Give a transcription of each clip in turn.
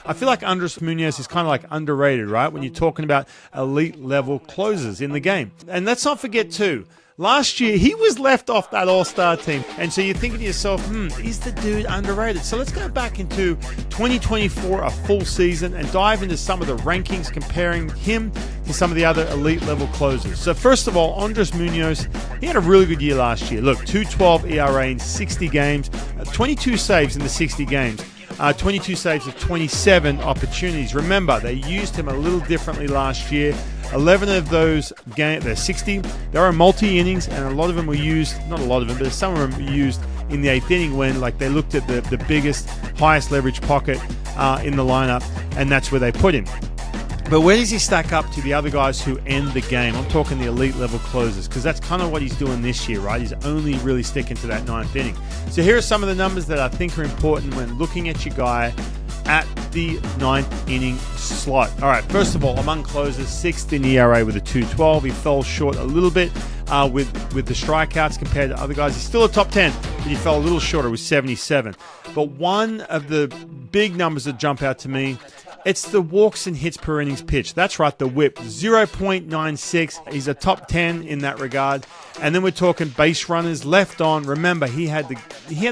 I feel like Andrés Muñoz is kind of like underrated, right? When you're talking about elite level closers in the game. And let's not forget too, last year, he was left off that all-star team. And so you're thinking to yourself, is the dude underrated? So let's go back into 2024, a full season, and dive into some of the rankings comparing him to some of the other elite level closers. So first of all, Andrés Muñoz, he had a really good year last year. Look, 2.12 ERA in 60 games, 22 saves in the 60 games. 22 saves of 27 opportunities. Remember, they used him a little differently last year. 11 of those games, they're 60. There are multi-innings, and a lot of them were used, not a lot of them, but some of them were used in the 8th inning when they looked at the biggest, highest leverage pocket in the lineup, and that's where they put him. But where does he stack up to the other guys who end the game? I'm talking the elite level closers, because that's kind of what he's doing this year, right? He's only really sticking to that 9th inning. So here are some of the numbers that I think are important when looking at your guy at the 9th inning slot. All right, first of all, among closers, 6th in ERA with a 2.12. He fell short a little bit with the strikeouts compared to other guys. He's still a top 10, but he fell a little shorter with 77. But one of the big numbers that jump out to me, it's the walks and hits per innings pitched. That's right, the whip, 0.96. He's a top 10 in that regard. And then we're talking base runners left on. Remember, he had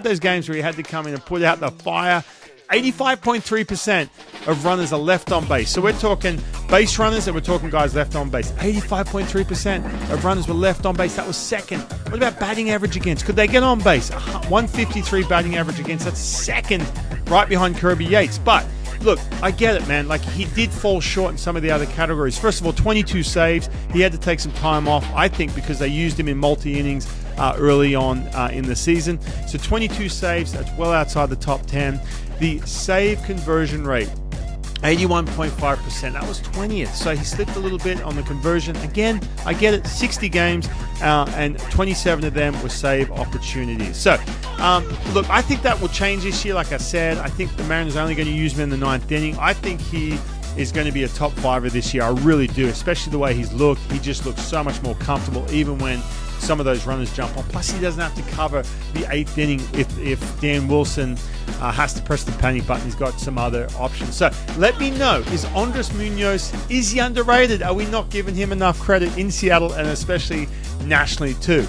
those games where he had to come in and put out the fire. 85.3% of runners are left on base. So we're talking base runners and we're talking guys left on base. 85.3% of runners were left on base. That was second. What about batting average against? Could they get on base? 153 batting average against. That's second, right behind Kirby Yates. But look, I get it, man. Like, he did fall short in some of the other categories. First of all, 22 saves. He had to take some time off, I think, because they used him in multi-innings early on in the season. So 22 saves, that's well outside the top 10. The save conversion rate, 81.5%. That was 20th. So he slipped a little bit on the conversion. Again, I get it. 60 games and 27 of them were save opportunities. So, look, I think that will change this year. Like I said, I think the Mariners are only going to use him in the 9th inning. I think he is going to be a top fiver this year. I really do, especially the way he's looked. He just looks so much more comfortable, even when some of those runners jump on. Plus, he doesn't have to cover the 8th inning if Dan Wilson has to press the panic button. He's got some other options. So let me know, is Andrés Muñoz, is he underrated? Are we not giving him enough credit in Seattle and especially nationally too?